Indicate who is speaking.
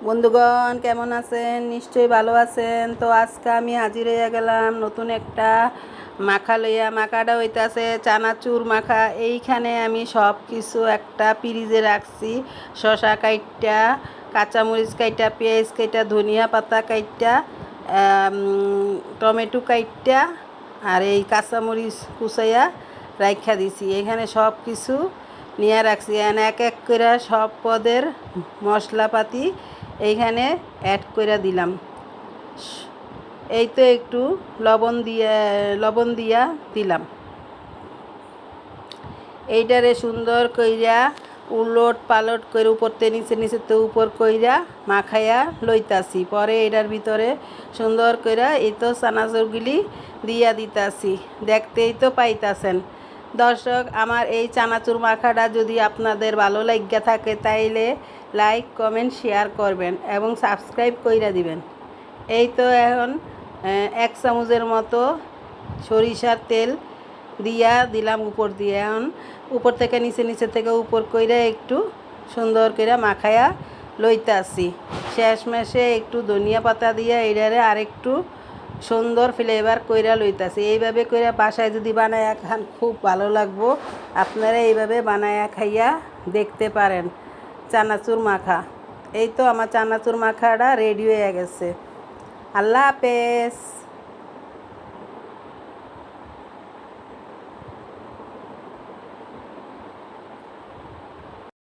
Speaker 1: বন্ধুগণ কেমন আছেন? নিশ্চয়ই ভালো আছেন। তো আজকে আমি হাজির হয়ে গেলাম নতুন একটা মাখা লইয়া। মাখাটা হইতাছে চানাচুর মাখা। এইখানে আমি সব কিছু একটা ফ্রিজে রাখছি। শসা কাইটটা, কাঁচামরিচ কাইটা, পেঁয়াজ কাইটা, ধনিয়া পাতা কাইটটা, টমেটো কাইটটা আর এই কাঁচামরিচ কুচাইয়া রাইখা দিছি। এখানে সব কিছু নিয়ে রাখছি। এক এক করে সব পদের মশলাপাতি এইখানে অ্যাড করে দিলাম। এই তো একটু লবণ দিয়া দিলাম। এইটারে সুন্দর কইরা উলট পালট করে উপরতে নিচে উপর কইরা মাখাইয়া লইতাছি। পরে এটার ভিতরে সুন্দর কইরা এই তো চানাচুরগুলি দিয়া দিতাছি। দেখতেই তো পাইতাছেন দর্শক। আমার এই চানাচুর মাখাটা যদি আপনাদের ভালো লাগিয়া থাকে তাইলে লাইক কমেন্ট শেয়ার করবেন এবং সাবস্ক্রাইব কইরা দিবেন। এই তো এখন 1 চামচের মতো সরিষার তেল দিয়া দিলাম উপর দিয়ে। এখন উপর থেকে নিচে থেকে উপর কইরা একটু সুন্দর কইরা মাখায়া লইতাছি। শেষমেশে একটু ধনিয়া পাতা দিয়া এটারে আরেকটু সুন্দর ফ্লেভার কইরা লইতাছি। এইভাবে কইরা বাসায় যদি বানায়া খান খুব ভালো লাগবো। আপনারা এইভাবে বানায়া খাইয়া দেখতে পারেন চানাচুর মাখা। এই তো আমার চানাচুর মাখাটা রেডি হয়ে গেছে। আল্লাহ হাফেজ।